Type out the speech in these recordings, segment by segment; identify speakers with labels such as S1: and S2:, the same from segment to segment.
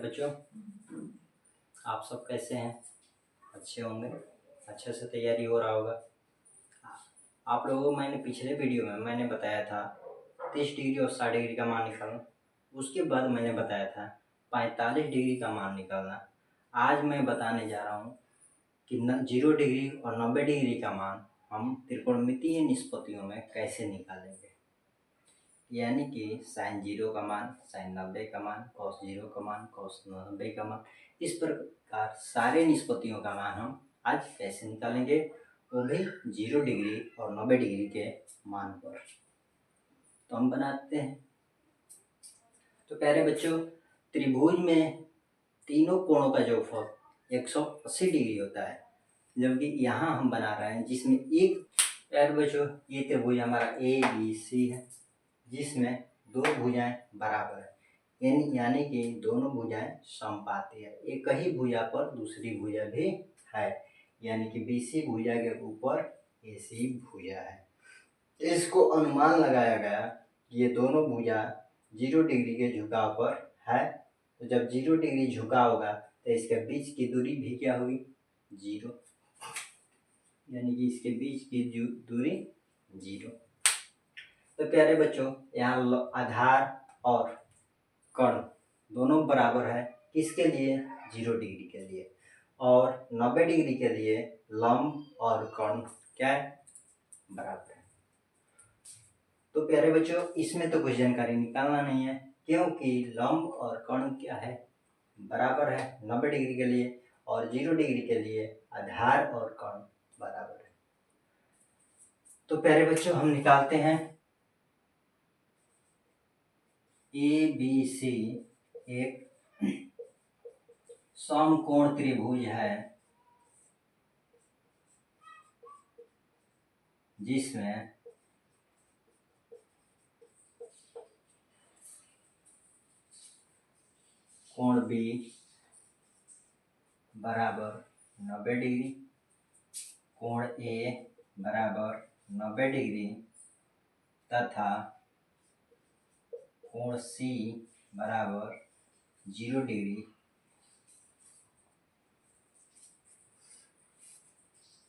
S1: बच्चों, आप सब कैसे हैं? अच्छे होंगे। अच्छे से तैयारी हो रहा होगा। आप लोगों को मैंने पिछले वीडियो में मैंने बताया था 30 डिग्री और 60 डिग्री का मान निकालना। उसके बाद मैंने बताया था 45 डिग्री का मान निकालना। आज मैं बताने जा रहा हूँ कि 0 डिग्री और 90 डिग्री का मान हम त्रिकोणमितीय निष्पत्तियों में कैसे निकालेंगे। यानी कि साइन 0 का मान, साइन 90 का मान, कॉस 0 का मान, कॉस 90 का मान, इस प्रकार सारे निष्पत्तियों का मान हम आज कैसे निकालेंगे, वो भी 0 डिग्री और 90 डिग्री के मान पर। तो हम बनाते हैं। तो प्यारे बच्चों, त्रिभुज में तीनों कोणों का जोगफल 180 डिग्री होता है, जबकि यहाँ हम बना रहे हैं जिसमें एक, प्यारे बच्चों, ये त्रिभुज हमारा ABC है जिसमें दो भुजाएं बराबर है, यानी कि दोनों भुजाएं समपाती है। एक ही भुजा पर दूसरी भुजा भी है, यानी कि BC भुजा के ऊपर AC भुजा है। इसको अनुमान लगाया गया कि ये दोनों भुजा 0 डिग्री के झुकाव पर है। तो जब 0 डिग्री झुकाव होगा तो इसके बीच की दूरी भी क्या होगी? 0, यानी कि इसके बीच की दूरी 0। तो प्यारे बच्चों, यहाँ आधार और कर्ण दोनों बराबर है। किसके लिए? 0 डिग्री के लिए। और 90 डिग्री के लिए लंब और कर्ण क्या है? बराबर है। तो प्यारे बच्चों, इसमें तो कुछ जानकारी निकालना नहीं है, क्योंकि लंब और कर्ण क्या है? बराबर है 90 डिग्री के लिए, और 0 डिग्री के लिए आधार और कर्ण बराबर है। तो प्यारे बच्चों, हम निकालते हैं। ABC एक समकोण त्रिभुज है जिसमें कोण B बराबर 90 डिग्री, कोण A बराबर 90 डिग्री तथा कोण C बराबर 0 डिग्री।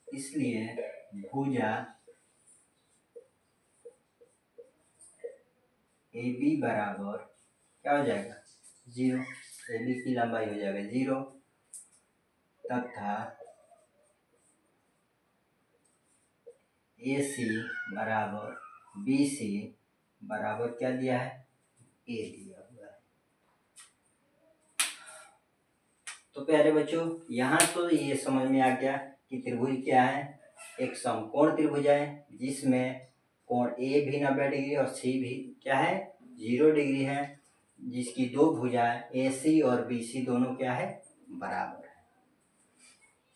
S1: इसलिए भुजा AB बराबर क्या हो जाएगा? 0। AB की लंबाई हो जाएगा 0 तथा AC बराबर BC बराबर क्या दिया है? A दिया हुआ है। तो प्यारे बच्चों, यहाँ तो ये समझ में आ गया कि त्रिभुज क्या है? एक समकोण त्रिभुज है जिसमें कोण A भी 90 डिग्री और C भी क्या है? 0 डिग्री है, जिसकी दो भुजाएं AC और BC दोनों क्या है? बराबर है।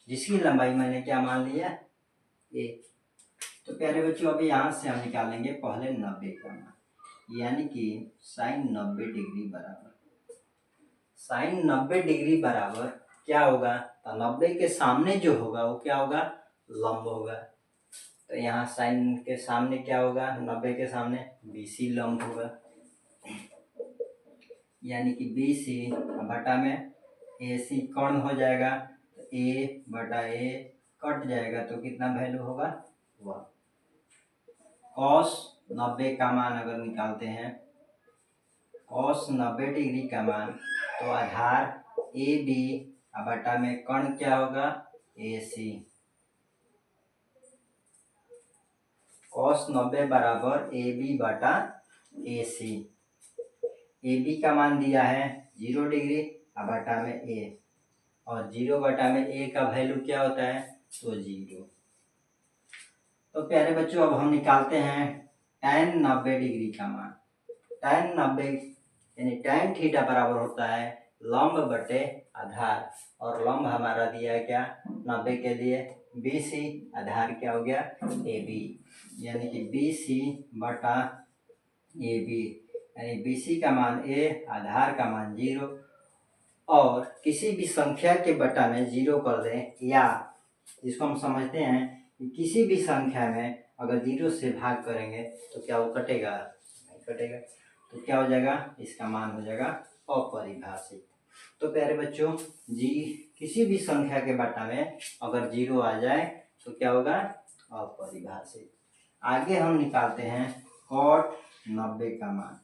S1: जिसकी लंबाई मैंने क्या मान लिया? A। तो प्यारे बच्चों, अभी यहाँ से हम निकालेंगे पहले 90 का मान, यानी कि साइन 90 डिग्री बराबर, साइन 90 डिग्री बराबर क्या होगा? तो 90 के सामने जो होगा वो क्या होगा? लंब होगा। तो यहाँ साइन के सामने क्या होगा? 90 के सामने BC लंब होगा, यानी कि BC बटा में AC कर्ण हो जाएगा। तो A बटा A कट जाएगा तो कितना वैल्यू होगा? 1। कॉस 90 का मान अगर निकालते हैं, कॉस 90 डिग्री का मान, तो आधार AB बटा में कर्ण क्या होगा? AC। कॉस 90 बराबर AB बटा AC। AB का मान दिया है 0 डिग्री बटा में A, और 0 बटा में A का वैल्यू क्या होता है? तो 0। तो प्यारे बच्चों, अब हम निकालते हैं tan 90 डिग्री का मान। tan 90 यानी tan थीटा बराबर होता है लंब बटे आधार, और लंब हमारा दिया है क्या? 90 के लिए BC, आधार क्या हो गया? AB, यानी कि BC बटा AB, यानी BC का मान A, आधार का मान 0, और किसी भी संख्या के बटा में 0 कर दें, या जिसको हम समझते हैं कि किसी भी संख्या में अगर 0 से भाग करेंगे तो क्या वो कटेगा? नहीं कटेगा। तो क्या हो जाएगा? इसका मान हो जाएगा अपरिभाषित। तो प्यारे बच्चों, जी किसी भी संख्या के बटा में अगर 0 आ जाए तो क्या होगा? अपरिभाषित। आगे हम निकालते हैं cot 90 का मान।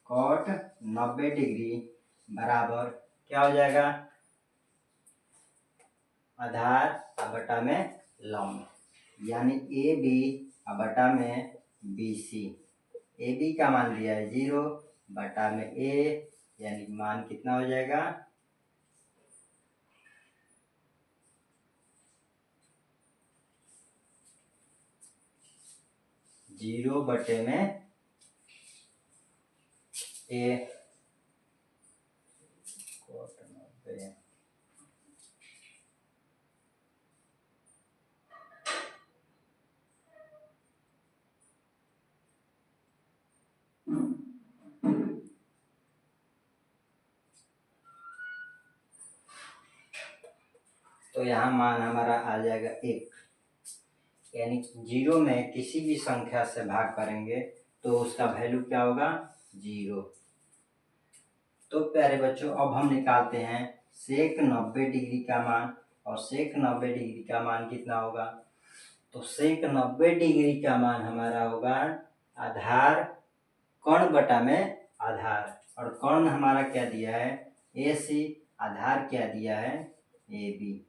S1: cot 90 डिग्री बराबर क्या हो जाएगा? आधार बटा में लंब, यानी ए बी बटा में बी सी। ए बी का मान दिया है 0 बटा में ए, यानी मान कितना हो जाएगा? 0 बटे में ए। cot 90 तो यहाँ मान हमारा आ जाएगा 1, यानी 0 में किसी भी संख्या से भाग करेंगे तो उसका वैल्यू क्या होगा? 0। तो प्यारे बच्चों, अब हम निकालते हैं सेक 90 डिग्री का मान। और सेक 90 डिग्री का मान कितना होगा? तो सेक 90 डिग्री का मान हमारा होगा आधार कर्ण बटा में आधार। और कर्ण हमारा क्या दिया है? ए सी। आधार क्या दिया है? A B.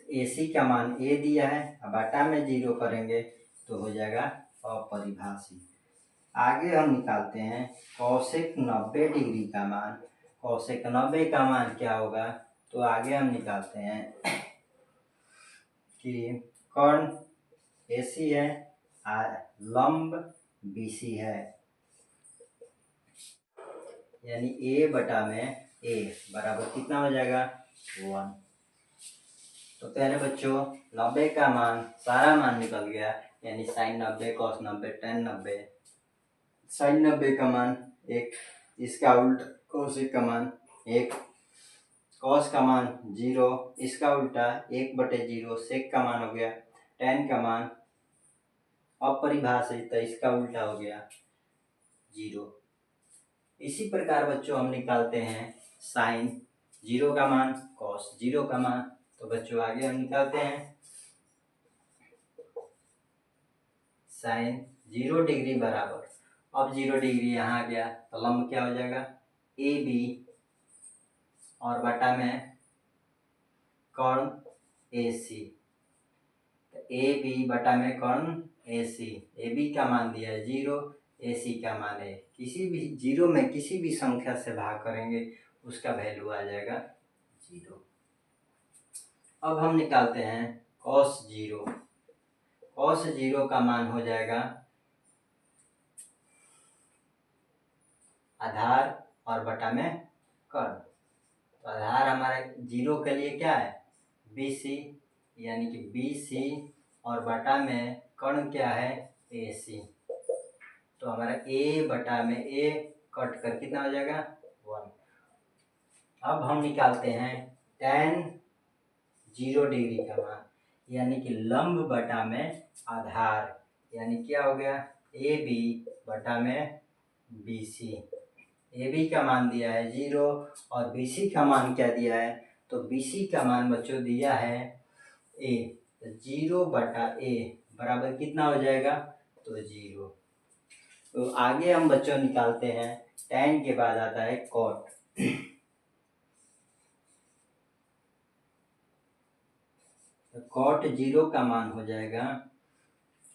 S1: ए सी का मान ए दिया है, अब बटा में 0 करेंगे तो हो जाएगा अपरिभाषित। आगे हम निकालते हैं कौशिक 90 डिग्री का मान। कौशिक 90 का मान क्या होगा? तो आगे हम निकालते हैं कि कर्ण AC है, लंब BC है, यानी A बटा में A बराबर कितना हो जाएगा? 1। तो पहले बच्चों 90 का मान सारा मान निकल गया, यानी साइन 90, कॉस 90, टेन 90। साइन 90 का मान 1, इसका उल्टा कोशिक का मान 1, कॉस का मान 0, इसका उल्टा 1/0, सेक का मान हो गया, टेन का मान अपरिभाषित तो इसका उल्टा हो गया 0। इसी प्रकार बच्चों हम निकालते हैं साइन 0 का मान, कॉस 0 का मान। तो बच्चों आगे हम निकालते हैं साइन 0 डिग्री बराबर, अब 0 डिग्री यहाँ आ गया तो लंब क्या हो जाएगा? ए बी और बटा में कर्ण ए सी। ए बी बटा में कर्ण ए सी। ए बी का मान दिया है 0, ए सी का मान है, किसी भी 0 में किसी भी संख्या से भाग करेंगे उसका वैल्यू आ जाएगा 0। अब हम निकालते हैं कॉस 0। कॉस 0 का मान हो जाएगा आधार और बटा में कर्ण। तो आधार हमारे 0 के लिए क्या है? BC, यानी कि BC और बटा में कर्ण क्या है? AC। तो हमारा A बटा में A कट कर कितना हो जाएगा? 1। अब हम निकालते हैं tan 0 डिग्री का मान, यानी कि लंब बटा में आधार, यानी क्या हो गया? AB बटा में BC। AB का मान दिया है 0 और BC का मान क्या दिया है? तो BC का मान बच्चों दिया है A, तो 0 बटा A बराबर कितना हो जाएगा? तो 0। तो आगे हम बच्चों निकालते हैं tan के बाद आता है cot। तो cot 0 का मान हो जाएगा,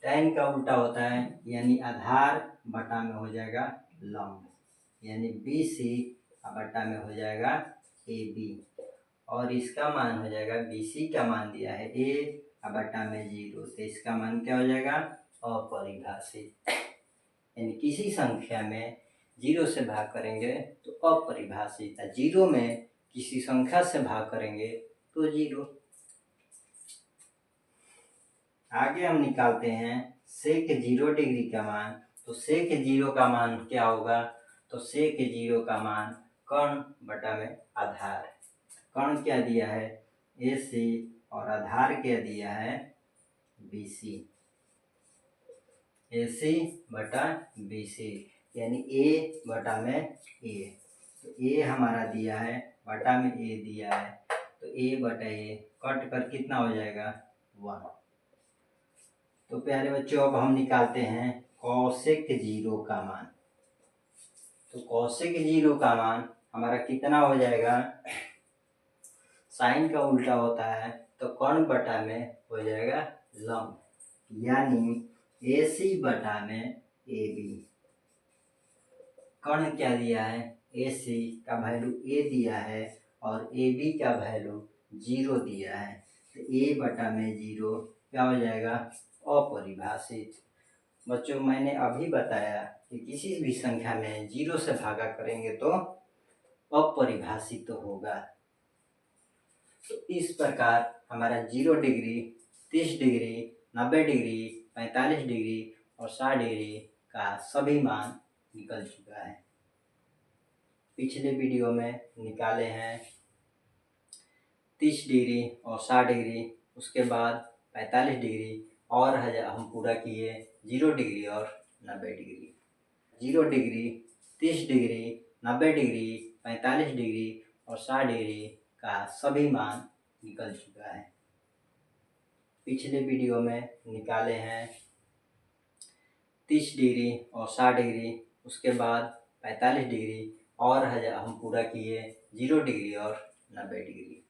S1: tan का उल्टा होता है, यानी आधार बटा में हो जाएगा लंब, यानी BC बटा में हो जाएगा AB। और इसका मान हो जाएगा, BC का मान दिया है A बटा में 0, तो इसका मान क्या हो जाएगा? अपरिभाषित। यानी किसी संख्या में 0 से भाग करेंगे तो अपरिभाषित, 0 में किसी संख्या से भाग करेंगे तो 0। आगे हम निकालते हैं सेक 0 डिग्री का मान। तो सेक 0 का मान क्या होगा? तो सेक 0 का मान कर्ण बटा में आधार। कर्ण क्या दिया है? AC और आधार क्या दिया है? BC। AC बटा BC, यानी A बटा में A। तो ए हमारा दिया है, बटा में ए दिया है, तो ए बटा ए कट कर कितना हो जाएगा 1। तो प्यारे बच्चों अब हम निकालते हैं कॉसेक 0 का मान। तो कॉसेक 0 का मान हमारा कितना हो जाएगा, साइन का उल्टा होता है तो कर्ण बटा में हो जाएगा लंब, यानी AC बटा में AB। कर्ण क्या दिया है, AC का वैल्यू A दिया है और AB का वैल्यू 0 दिया है, तो A बटा में 0 क्या हो जाएगा, अपरिभाषित। बच्चों मैंने अभी बताया कि किसी भी संख्या में 0 से भागा करेंगे तो अपरिभाषित होगा। तो इस प्रकार हमारा 0 डिग्री, 30 डिग्री, 90 डिग्री, 45 डिग्री और 60 डिग्री का सभी मान निकल चुका है। पिछले वीडियो में निकाले हैं 30 डिग्री और 60 डिग्री, उसके बाद 45 डिग्री और हम पूरा किए 0 डिग्री और 90 degree. 0 degree, 30 degree, 90 degree, 45 degree और 60 डिग्री का सभी मान निकल चुका है। पिछले वीडियो में निकाले हैं 30 डिग्री और 60 डिग्री, उसके बाद 45 डिग्री और हम पूरा किए 0 डिग्री और 90 डिग्री।